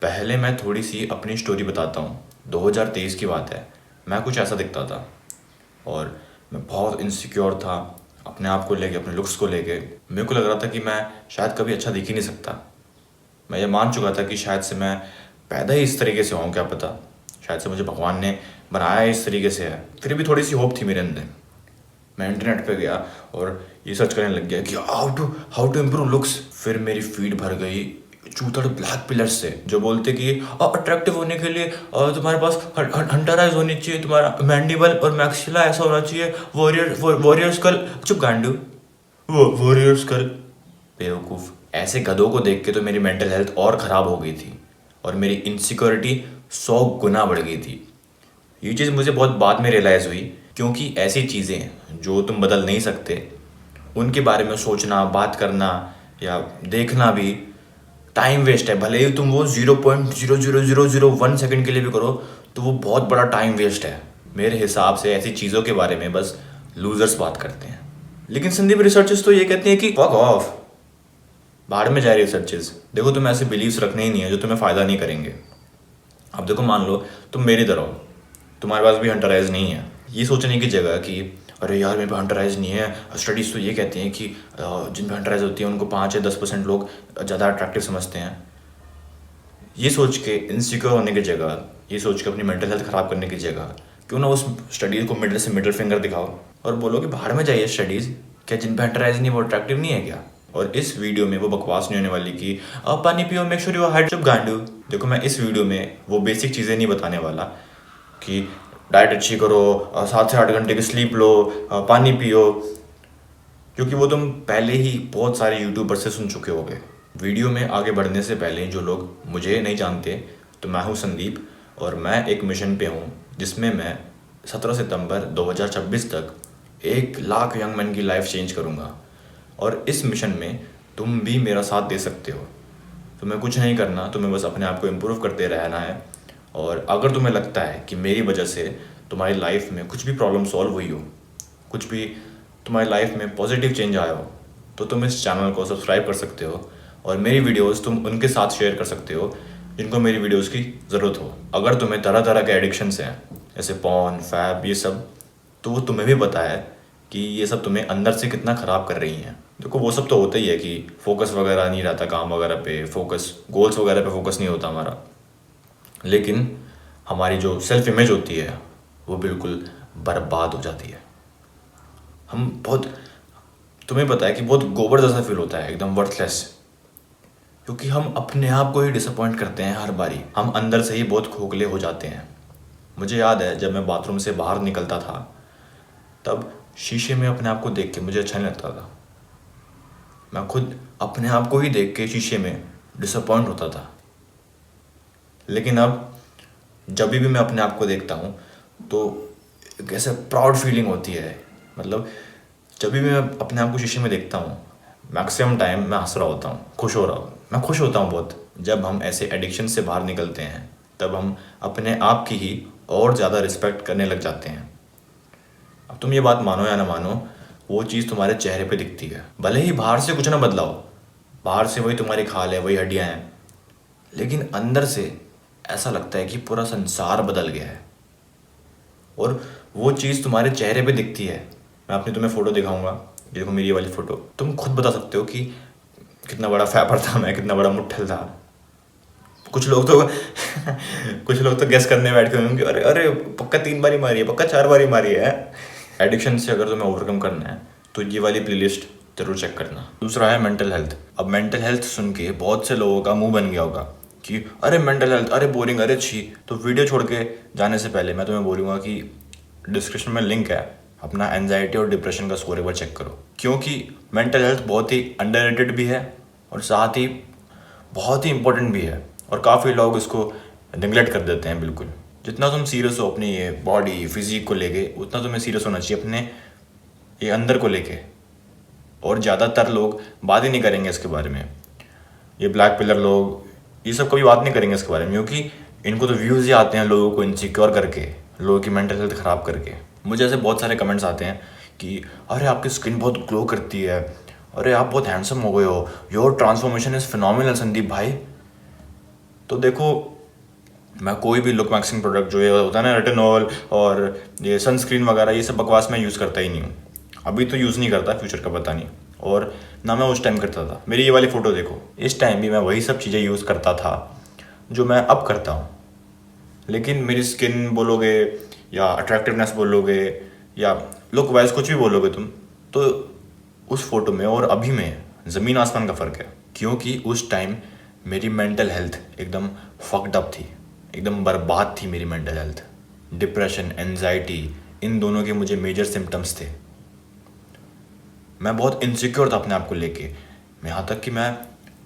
पहले मैं थोड़ी सी अपनी स्टोरी बताता हूँ। 2023 की बात है। मैं कुछ ऐसा दिखता था और मैं बहुत इनसिक्योर था अपने आप को लेके, अपने लुक्स को लेके। मेरे को लग रहा था कि मैं शायद कभी अच्छा दिख ही नहीं सकता। मैं ये मान चुका था कि शायद से मैं पैदा ही इस तरीके से हूँ, क्या पता शायद से मुझे भगवान ने बनाया इस तरीके से है। फिर भी थोड़ी सी होप थी मेरे अंदर। मैं इंटरनेट पे गया और ये सर्च करने लग गया कि हाउ टू इम्प्रूव लुक्स। फिर मेरी फीड भर गई चूतड़ ब्लैक पिलर्स से जो बोलते कि अट्रैक्टिव होने के लिए तुम्हारे पास हंटर आइज होनी चाहिए, तुम्हारा मैंडिबल और मैक्सिला ऐसा होना चाहिए, वॉरियर स्कल। चुप गांडू, वो वॉरियर स्कल, बेवकूफ़। ऐसे गधों को देख के तो मेरी मेंटल हेल्थ और ख़राब हो गई थी और मेरी इनसिक्योरिटी 100 गुना बढ़ गई थी। ये चीज़ मुझे बहुत बाद में रियलाइज़ हुई, क्योंकि ऐसी चीज़ें जो तुम बदल नहीं सकते उनके बारे में सोचना, बात करना या देखना भी टाइम वेस्ट है। भले ही तुम वो 0.00001 सेकंड के लिए भी करो तो वो बहुत बड़ा टाइम वेस्ट है। मेरे हिसाब से ऐसी चीज़ों के बारे में बस लूजर्स बात करते हैं। लेकिन संदीप, रिसर्चर्स तो ये कहते हैं कि फक ऑफ, बाहर में जा रही रिसर्चेस। देखो, तुम्हें ऐसे बिलीव्स रखने ही नहीं है जो तुम्हें फ़ायदा नहीं करेंगे। अब देखो, मान लो तुम मेरी तरह हो, तुम्हारे पास भी हंटर आइज नहीं है। ये सोचने की जगह कि अरे यार मेरे पे हंटर आइज नहीं है, स्टडीज़ तो ये कहती हैं कि जिन पे हंटर आइज होती है उनको 5 या 10% लोग ज़्यादा अट्रैक्टिव समझते हैं। ये सोच के इनसिक्योर होने की जगह, ये सोच के अपनी मेंटल हेल्थ ख़राब करने की जगह, क्यों ना उस स्टडीज़ को मिडिल से मिडिल फिंगर दिखाओ और बोलो कि बाहर में जाइए स्टडीज़। क्या जिन पे हंटर आइज नहीं वो अट्रैक्टिव नहीं है क्या? और इस वीडियो में वो बकवास नहीं होने वाली कि पानी पियो, मेक श्योर योर हाइट। चुप गांडू। देखो, मैं इस वीडियो में वो बेसिक चीज़ें नहीं बताने वाला कि डाइट अच्छी करो, 7 से 8 घंटे की स्लीप लो, पानी पियो, क्योंकि वो तुम पहले ही बहुत सारे यूट्यूबर से सुन चुके होगे। वीडियो में आगे बढ़ने से पहले जो लोग मुझे नहीं जानते, तो मैं हूँ संदीप और मैं एक मिशन पे हूँ जिसमें मैं 17 सितंबर 2026 तक 1 लाख यंग मैन की लाइफ चेंज करूँगा। और इस मिशन में तुम भी मेरा साथ दे सकते हो। तुम्हें कुछ नहीं करना, तुम्हें बस अपने आप को इम्प्रूव करते रहना है। और अगर तुम्हें लगता है कि मेरी वजह से तुम्हारी लाइफ में कुछ भी प्रॉब्लम सॉल्व हुई हो, कुछ भी तुम्हारी लाइफ में पॉजिटिव चेंज आया हो, तो तुम इस चैनल को सब्सक्राइब कर सकते हो और मेरी वीडियोस तुम उनके साथ शेयर कर सकते हो जिनको मेरी वीडियोस की ज़रूरत हो। अगर तुम्हें तरह तरह के एडिक्शंस हैं जैसे पॉर्न, फैब, ये सब, तो वो तुम्हें भी पता है कि ये सब तुम्हें अंदर से कितना ख़राब कर रही हैं। देखो, वो सब तो होता ही है कि फोकस वगैरह नहीं रहता, काम वगैरह पे फोकस, गोल्स वगैरह पे फोकस नहीं होता हमारा। लेकिन हमारी जो सेल्फ इमेज होती है वो बिल्कुल बर्बाद हो जाती है। हम बहुत, तुम्हें पता है कि बहुत गोबर जैसा फील होता है, एकदम वर्थलेस, क्योंकि हम अपने आप को ही डिसअपॉइंट करते हैं हर बारी। हम अंदर से ही बहुत खोखले हो जाते हैं। मुझे याद है जब मैं बाथरूम से बाहर निकलता था तब शीशे में अपने आप को देख के मुझे अच्छा नहीं लगता था। मैं खुद अपने आप को ही देख के शीशे में डिसअपॉइंट होता था। लेकिन अब जब भी मैं अपने आप को देखता हूँ तो एक ऐसे प्राउड फीलिंग होती है। मतलब जब भी मैं अपने आप को शीशे में देखता हूँ, मैक्सिमम टाइम मैं हंस रहा होता हूँ, खुश हो रहा हूँ। मैं खुश होता हूँ बहुत। जब हम ऐसे एडिक्शन से बाहर निकलते हैं तब हम अपने आप की ही और ज़्यादा रिस्पेक्ट करने लग जाते हैं। अब तुम ये बात मानो या ना मानो, वो चीज़ तुम्हारे चेहरे पे दिखती है। भले ही बाहर से कुछ ना बदलाओ, बाहर से वही तुम्हारी खाल है, वही हड्डियाँ हैं, लेकिन अंदर से ऐसा लगता है कि पूरा संसार बदल गया है। और वो चीज़ तुम्हारे चेहरे पे दिखती है। मैं अपनी तुम्हें फ़ोटो दिखाऊंगा, ये देखो मेरी ये वाली फ़ोटो। तुम खुद बता सकते हो कि कितना बड़ा फैपर था मैं, कितना बड़ा मुट्ठल था। कुछ लोग तो कुछ लोग तो गेस करने बैठ गए होंगे, अरे अरे पक्का 3 बारी मारी है, पक्का 4 बारी मारी है। एडिक्शन से अगर तुम्हें ओवरकम करना है तो ये वाली प्लेलिस्ट जरूर चेक करना। दूसरा है मेंटल हेल्थ। अब मेंटल हेल्थ सुन के बहुत से लोगों का मुंह बन गया होगा कि अरे मेंटल हेल्थ, अरे बोरिंग, अरे छी। तो वीडियो छोड़ के जाने से पहले मैं तुम्हें बोलूँगा कि डिस्क्रिप्शन में लिंक है, अपना एंजाइटी और डिप्रेशन का स्कोर एक बार चेक करो। क्योंकि मेंटल हेल्थ बहुत ही अंडररेटेड भी है और साथ ही बहुत ही इंपॉर्टेंट भी है। और काफ़ी लोग इसको निगलेक्ट कर देते हैं बिल्कुल। जितना तुम सीरियस हो अपनी ये बॉडी फिजिक को लेके, उतना तुम्हें सीरियस होना चाहिए अपने ये अंदर को लेके। और ज़्यादातर लोग बात ही नहीं करेंगे इसके बारे में। ये ब्लैक पिलर लोग, ये सब कभी बात नहीं करेंगे इसके बारे में, क्योंकि इनको तो व्यूज़ ही आते हैं लोगों को इनसिक्योर करके, लोगों की मेंटल हेल्थ ख़राब करके। मुझे ऐसे बहुत सारे कमेंट्स आते हैं कि अरे आपकी स्किन बहुत ग्लो करती है, अरे आप बहुत हैंडसम हो गए हो, your transformation is phenomenal Sandeep भाई। तो देखो, मैं कोई भी लुक मैक्सिंग प्रोडक्ट जो ये होता है ना, रेटिनॉल और ये सनस्क्रीन वगैरह, ये सब बकवास मैं यूज़ करता ही नहीं हूँ। अभी तो यूज़ नहीं करता, फ्यूचर का पता नहीं। और ना मैं उस टाइम करता था। मेरी ये वाली फ़ोटो देखो, इस टाइम भी मैं वही सब चीज़ें यूज़ करता था जो मैं अब करता हूँ। लेकिन मेरी स्किन बोलोगे या अट्रैक्टिवनेस बोलोगे या लुक वाइज कुछ भी बोलोगे तुम, तो उस फोटो में और अभी में ज़मीन आसमान का फ़र्क है। क्योंकि उस टाइम मेरी मेंटल हेल्थ एकदम फक्ड अप थी, एकदम बर्बाद थी मेरी मेंटल हेल्थ। डिप्रेशन, एनजाइटी, इन दोनों के मुझे मेजर सिम्टम्स थे। मैं बहुत इनसिक्योर था अपने आप को लेके। मैं यहाँ तक कि मैं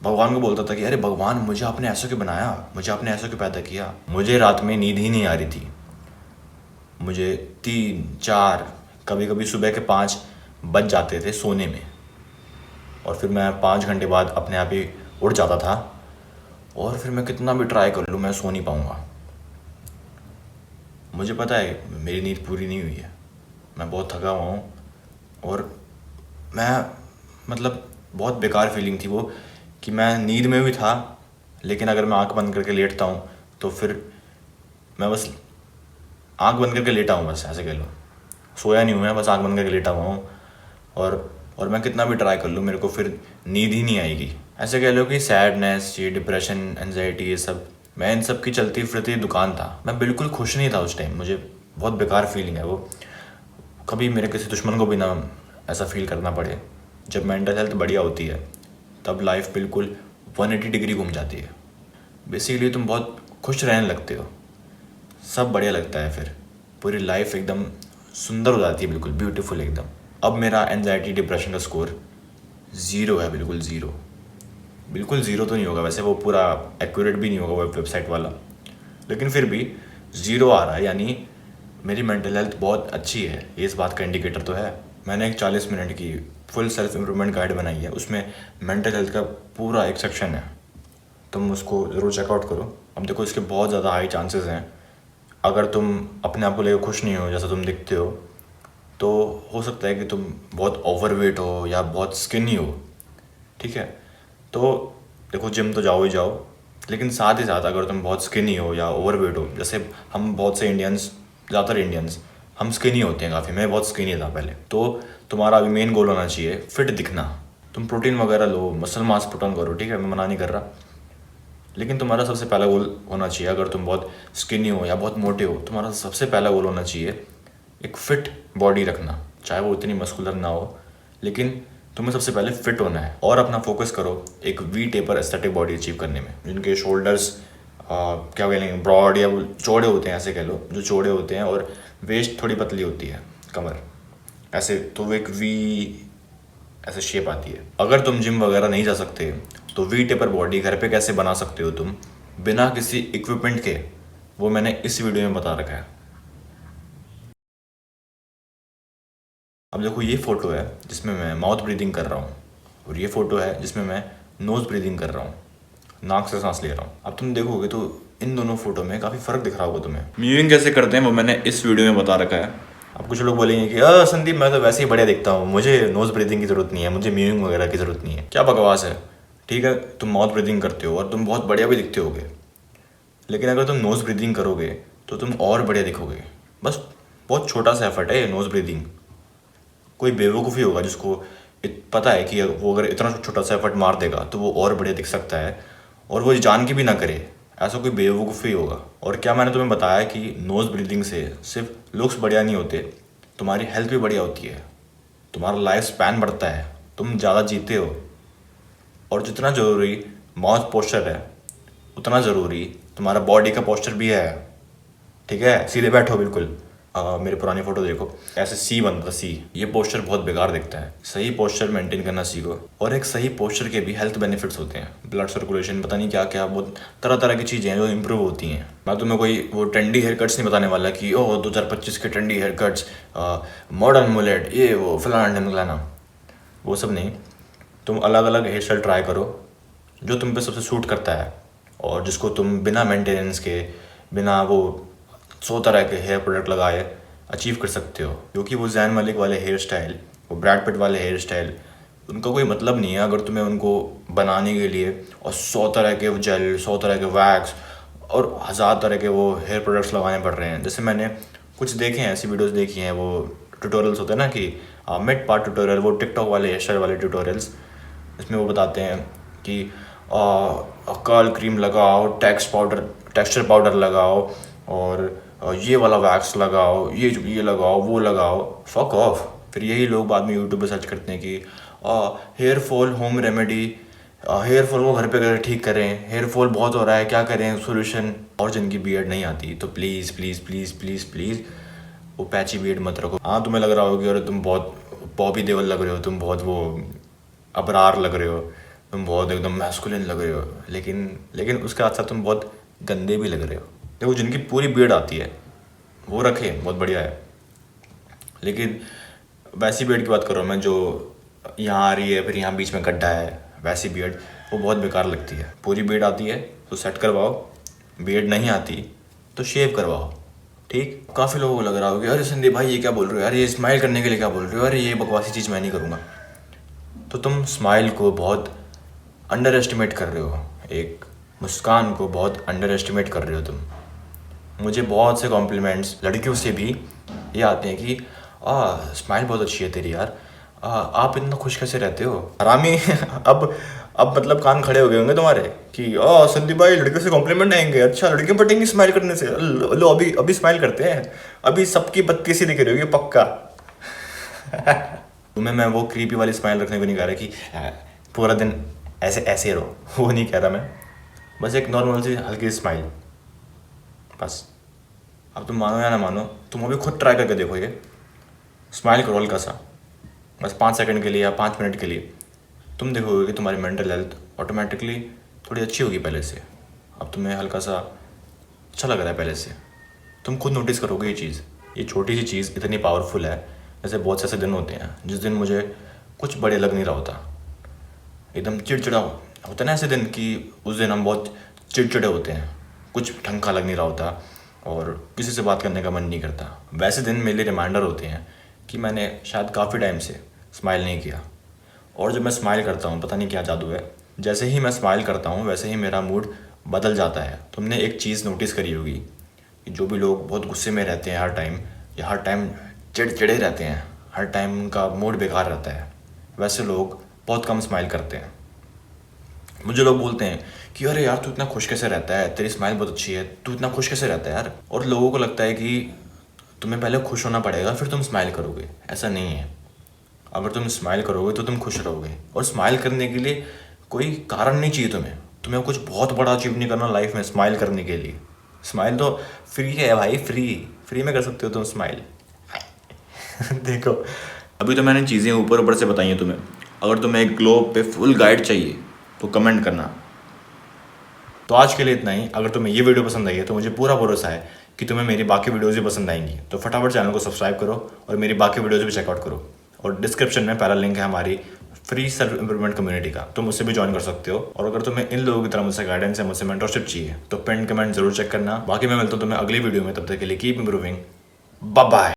भगवान को बोलता था कि अरे भगवान, मुझे आपने ऐसा क्यों बनाया, मुझे आपने ऐसा क्यों पैदा किया। मुझे रात में नींद ही नहीं आ रही थी। मुझे 3, 4, कभी कभी सुबह के 5 बज जाते थे सोने में, और फिर मैं 5 घंटे बाद अपने आप ही उठ जाता था। और फिर मैं कितना भी ट्राई कर लूँ, मैं सो नहीं पाऊँगा। मुझे पता है मेरी नींद पूरी नहीं हुई है, मैं बहुत थका हुआ हूँ। और मैं मतलब बहुत बेकार फीलिंग थी वो, कि मैं नींद में भी था, लेकिन अगर मैं आंख बंद करके लेटता हूँ तो फिर मैं बस आंख बंद करके लेटा हूँ, बस ऐसे कह लो। सोया नहीं हूँ मैं, बस आंख बंद करके लेटा हुआ हूँ। और मैं कितना भी ट्राई कर लूँ, मेरे को फिर नींद ही नहीं आएगी। ऐसे कह लो कि सैडनेस, ये डिप्रेशन, एनजाइटी, ये सब, मैं इन सब की चलती फिरती दुकान था। मैं बिल्कुल खुश नहीं था उस टाइम। मुझे बहुत बेकार फीलिंग है वो। कभी मेरे किसी दुश्मन को भी ना ऐसा फील करना पड़े। जब मेंटल हेल्थ बढ़िया होती है तब लाइफ बिल्कुल 180 डिग्री घूम जाती है। बेसिकली तुम बहुत खुश रहने लगते हो, सब बढ़िया लगता है, फिर पूरी लाइफ एकदम सुंदर हो जाती है, बिल्कुल ब्यूटीफुल एकदम। अब मेरा एनजाइटी डिप्रेशन का स्कोर 0 है, बिल्कुल 0। बिल्कुल 0 तो नहीं होगा वैसे, वो पूरा एक्यूरेट भी नहीं होगा वो वेबसाइट वाला, लेकिन फिर भी 0 आ रहा है, यानी मेरी मेंटल हेल्थ बहुत अच्छी है। ये इस बात का इंडिकेटर तो है। मैंने एक 40 मिनट की फुल सेल्फ इम्प्रूवमेंट गाइड बनाई है, उसमें मेंटल हेल्थ का पूरा एक सेक्शन है, तुम उसको ज़रूर चेकआउट करो। अब देखो, इसके बहुत ज़्यादा हाई चांसेस हैं। अगर तुम अपने आप को लेकर खुश नहीं हो जैसा तुम दिखते हो, तो हो सकता है कि तुम बहुत ओवरवेट हो या बहुत स्किनी हो, ठीक है। तो देखो, जिम तो जाओ ही जाओ, लेकिन साथ ही साथ अगर तुम बहुत स्किनी हो या ओवरवेट हो, जैसे हम बहुत से इंडियंस, ज़्यादातर इंडियंस हम स्किनी होते हैं काफ़ी, मैं बहुत स्किनी था पहले। तो तुम्हारा अभी मेन गोल होना चाहिए फिट दिखना। तुम प्रोटीन वगैरह लो, मसल मास पुट ऑन करो, ठीक है, मैं मना नहीं कर रहा, लेकिन तुम्हारा सबसे पहला गोल होना चाहिए, अगर तुम बहुत स्किनी हो या बहुत मोटे हो, तुम्हारा सबसे पहला गोल होना चाहिए एक फिट बॉडी रखना। चाहे वो इतनी मस्कुलर ना हो, लेकिन तुम्हें सबसे पहले फिट होना है। और अपना फोकस करो एक we taper aesthetic body achieve करने में, जिनके शोल्डर्स क्या कहेंगे, ब्रॉड या चौड़े होते हैं, ऐसे कह लो, जो चौड़े होते हैं, और वेस्ट थोड़ी पतली होती है, कमर ऐसे, तो वो एक वी ऐसे शेप आती है। अगर तुम जिम वगैरह नहीं जा सकते तो वी टेपर बॉडी घर पे कैसे बना सकते हो तुम, बिना किसी इक्विपमेंट के, वो मैंने इस वीडियो में बता रखा है। अब देखो, ये फ़ोटो है जिसमें मैं माउथ ब्रीदिंग कर रहा हूँ, और ये फ़ोटो है जिसमें मैं नोज़ ब्रीदिंग कर रहा हूँ, नाक से सांस ले रहा हूँ। अब तुम देखोगे तो इन दोनों फोटो में काफ़ी फ़र्क दिख रहा होगा तुम्हें। म्यूइंग कैसे करते हैं वो मैंने इस वीडियो में बता रखा है। अब कुछ लोग बोलेंगे कि संदीप, मैं तो वैसे ही बढ़िया दिखता हूँ, मुझे नोज़ ब्रीदिंग की ज़रूरत नहीं है, मुझे म्यूइंग वगैरह की ज़रूरत नहीं है। क्या बकवास है। ठीक है, तुम माउथ ब्रीदिंग करते हो और तुम बहुत बढ़िया भी दिखते होगे, लेकिन अगर तुम नोज़ ब्रीदिंग करोगे तो तुम और बढ़िया दिखोगे। बस बहुत छोटा सा एफर्ट है ये नोज़ ब्रीदिंग। कोई बेवकूफ़ी होगा जिसको पता है कि वो अगर इतना छोटा सा एफर्ट मार देगा तो वो और बढ़िया दिख सकता है, और वो जान के भी ना करे, ऐसा कोई बेवकूफ़ी होगा। और क्या मैंने तुम्हें बताया कि नोज़ ब्रीदिंग से सिर्फ लुक्स बढ़िया नहीं होते, तुम्हारी हेल्थ भी बढ़िया होती है, तुम्हारा लाइफ स्पैन बढ़ता है, तुम ज़्यादा जीते हो। और जितना ज़रूरी माउथ पोस्चर है, उतना ज़रूरी तुम्हारा बॉडी का पोस्चर भी है। ठीक है, सीधे बैठो बिल्कुल। मेरी पुरानी फोटो देखो, ऐसे सी बनता था, सी। ये पोस्चर बहुत बेकार दिखता है। सही पोस्चर मेंटेन करना सीखो। और एक सही पोस्चर के भी हेल्थ बेनिफिट्स होते हैं, ब्लड सर्कुलेशन, पता नहीं क्या क्या, बहुत तरह तरह की चीज़ें हैं जो इंप्रूव होती हैं। मैं तुम्हें कोई वो ट्रेंडी हेयर कट्स नहीं बताने वाला कि ओह 2025 के trendy haircuts, modern mullet, ये वो फलाना ढिमकाना, वो सब नहीं। तुम अलग अलग हेयर स्टाइल ट्राई करो जो तुम पे सबसे सूट करता है, और जिसको तुम बिना मेंटेनेंस के, बिना वो 100 तरह के हेयर प्रोडक्ट लगाए अचीव कर सकते हो। क्योंकि वो जैन मलिक वाले हेयर स्टाइल, वो ब्रैड पिट वाले हेयर स्टाइल, उनका कोई मतलब नहीं है अगर तुम्हें उनको बनाने के लिए और 100 तरह के जेल, 100 तरह के वैक्स और 1000 तरह के वो हेयर प्रोडक्ट्स लगाने पड़ रहे हैं। जैसे मैंने कुछ देखे हैं, ऐसी वीडियोस देखी हैं, वो ट्यूटोरियल्स होते हैं ना कि मिड पार्ट ट्यूटोरियल, वो टिकटॉक वाले हेयर स्टाइल वाले ट्यूटोरियल्स, इसमें वो बताते हैं कि कर्ल क्रीम लगाओ, टेक्सचर पाउडर लगाओ और ये वाला वैक्स लगाओ, ये लगाओ, वो लगाओ। Fuck off. फिर यही लोग बाद में यूट्यूब पे सर्च करते हैं कि hair fall home remedy, hair fall को घर पे करके ठीक करें, हेयर फॉल बहुत हो रहा है, क्या करें सोल्यूशन। और जिनकी बीएड नहीं आती तो please please please please please वो पैची बीएड मत रखो। हाँ, तुम्हें लग रहा होगा अरे तुम बहुत बॉबी देओल लग रहे हो, तुम बहुत वो अबरार लग रहे हो, तुम बहुत एकदम मैस्कुलिन लग रहे हो, लेकिन उसके साथ साथ तुम बहुत गंदे भी लग रहे हो। देखो, जिनकी पूरी बीएड आती है वो रखे, बहुत बढ़िया है, लेकिन वैसी बीएड की बात कर रहा हूँ मैं जो यहाँ आ रही है फिर यहाँ बीच में गड्ढा है, वैसी बीएड वो बहुत बेकार लगती है। पूरी बीएड आती है तो सेट करवाओ, बीएड नहीं आती तो शेव करवाओ, ठीक। काफ़ी लोगों को लग रहा होगा कि अरे संदीप भाई ये क्या बोल रहे हो यार, ये स्माइल करने के लिए क्या बोल रहे हो, अरे ये बकवासी चीज़ मैं नहीं करूँगा। तो तुम स्माइल को बहुत अंडर एस्टिमेट कर रहे हो, एक मुस्कान को बहुत अंडर एस्टिमेट कर रहे हो तुम। मुझे बहुत से कॉम्प्लीमेंट्स लड़कियों से भी ये आते हैं कि स्माइल बहुत अच्छी है तेरी यार, आप इतना खुश कैसे रहते हो हरामी। अब मतलब कान खड़े हो गए होंगे तुम्हारे कि संदीप भाई लड़कियों से कॉम्प्लीमेंट आएंगे, अच्छा लड़कियों पटेंगी स्माइल करने से, लो अभी अभी स्माइल करते हैं, अभी सबकी बत्ती सी दिख रही होगी पक्का। तुम्हें मैं वो क्रीपी वाली स्माइल रखने को नहीं कह रहा कि पूरा दिन ऐसे ऐसे रहो, वो नहीं कह रहा मैं, बस एक नॉर्मल सी हल्की स्माइल बस। अब तुम मानो या ना मानो, तुम अभी खुद ट्राई करके देखो, ये स्माइल करो हल्का सा, बस 5 सेकंड के लिए या 5 मिनट के लिए। तुम देखोगे कि तुम्हारी मेंटल हेल्थ ऑटोमेटिकली थोड़ी अच्छी होगी पहले से। अब तुम्हें हल्का सा अच्छा लग रहा है पहले से, तुम खुद नोटिस करोगे ये चीज़। ये छोटी सी चीज़ इतनी पावरफुल है। जैसे बहुत से ऐसे दिन होते हैं जिस दिन मुझे कुछ बड़े लग नहीं रहा होता, एकदम चिड़चिड़ा होता है ना ऐसे दिन कि उस दिन हम बहुत चिड़चिड़े होते हैं, कुछ ढंग का लग नहीं रहा होता और किसी से बात करने का मन नहीं करता। वैसे दिन मेरे लिए रिमाइंडर होते हैं कि मैंने शायद काफ़ी टाइम से स्माइल नहीं किया। और जब मैं स्माइल करता हूँ, पता नहीं क्या जादू है, जैसे ही मैं स्माइल करता हूँ वैसे ही मेरा मूड बदल जाता है। तुमने एक चीज़ नोटिस करी होगी कि जो भी लोग बहुत गुस्से में रहते हैं हर टाइम, या हर टाइम चिड़चिड़े रहते हैं, हर टाइम उनका मूड बेकार रहता है, वैसे लोग बहुत कम स्माइल करते हैं। मुझे लोग बोलते हैं कि अरे यार तू इतना खुश कैसे रहता है, तेरी स्माइल बहुत अच्छी है, तू इतना खुश कैसे रहता है यार। और लोगों को लगता है कि तुम्हें पहले खुश होना पड़ेगा फिर तुम स्माइल करोगे। ऐसा नहीं है, अगर तुम स्माइल करोगे तो तुम खुश रहोगे। और स्माइल करने के लिए कोई कारण नहीं चाहिए तुम्हें कुछ बहुत बड़ा अचीव नहीं करना लाइफ में स्माइल करने के लिए। स्माइल तो फ्री है भाई, फ्री में कर सकते हो तुम स्माइल। देखो, अभी तो मैंने चीज़ें ऊपर ऊपर से बताई हैं तुम्हें। अगर तुम्हें एक ग्लो पे फुल गाइड चाहिए तो कमेंट करना। तो आज के लिए इतना ही। अगर तुम्हें ये वीडियो पसंद आई है तो मुझे पूरा भरोसा है कि तुम्हें मेरी बाकी वीडियोज़ भी पसंद आएंगी। तो फटाफट चैनल को सब्सक्राइब करो और मेरी बाकी वीडियोज़ भी चेकआउट करो। और डिस्क्रिप्शन में पहला लिंक है हमारी फ्री सेल्फ इम्प्रूवमेंट कम्युनिटी का, तुम उससे भी ज्वाइन कर सकते हो। और अगर तुम्हें इन लोगों की तरह मुझसे गाइडेंस है, मुझसे मेंटरशिप चाहिए तो पिन कमेंट जरूर चेक करना। बाकी मैं मिलता हूँ तुम्हें अगली वीडियो में, तब तक के लिए कीप इम्प्रूविंग। Bye bye.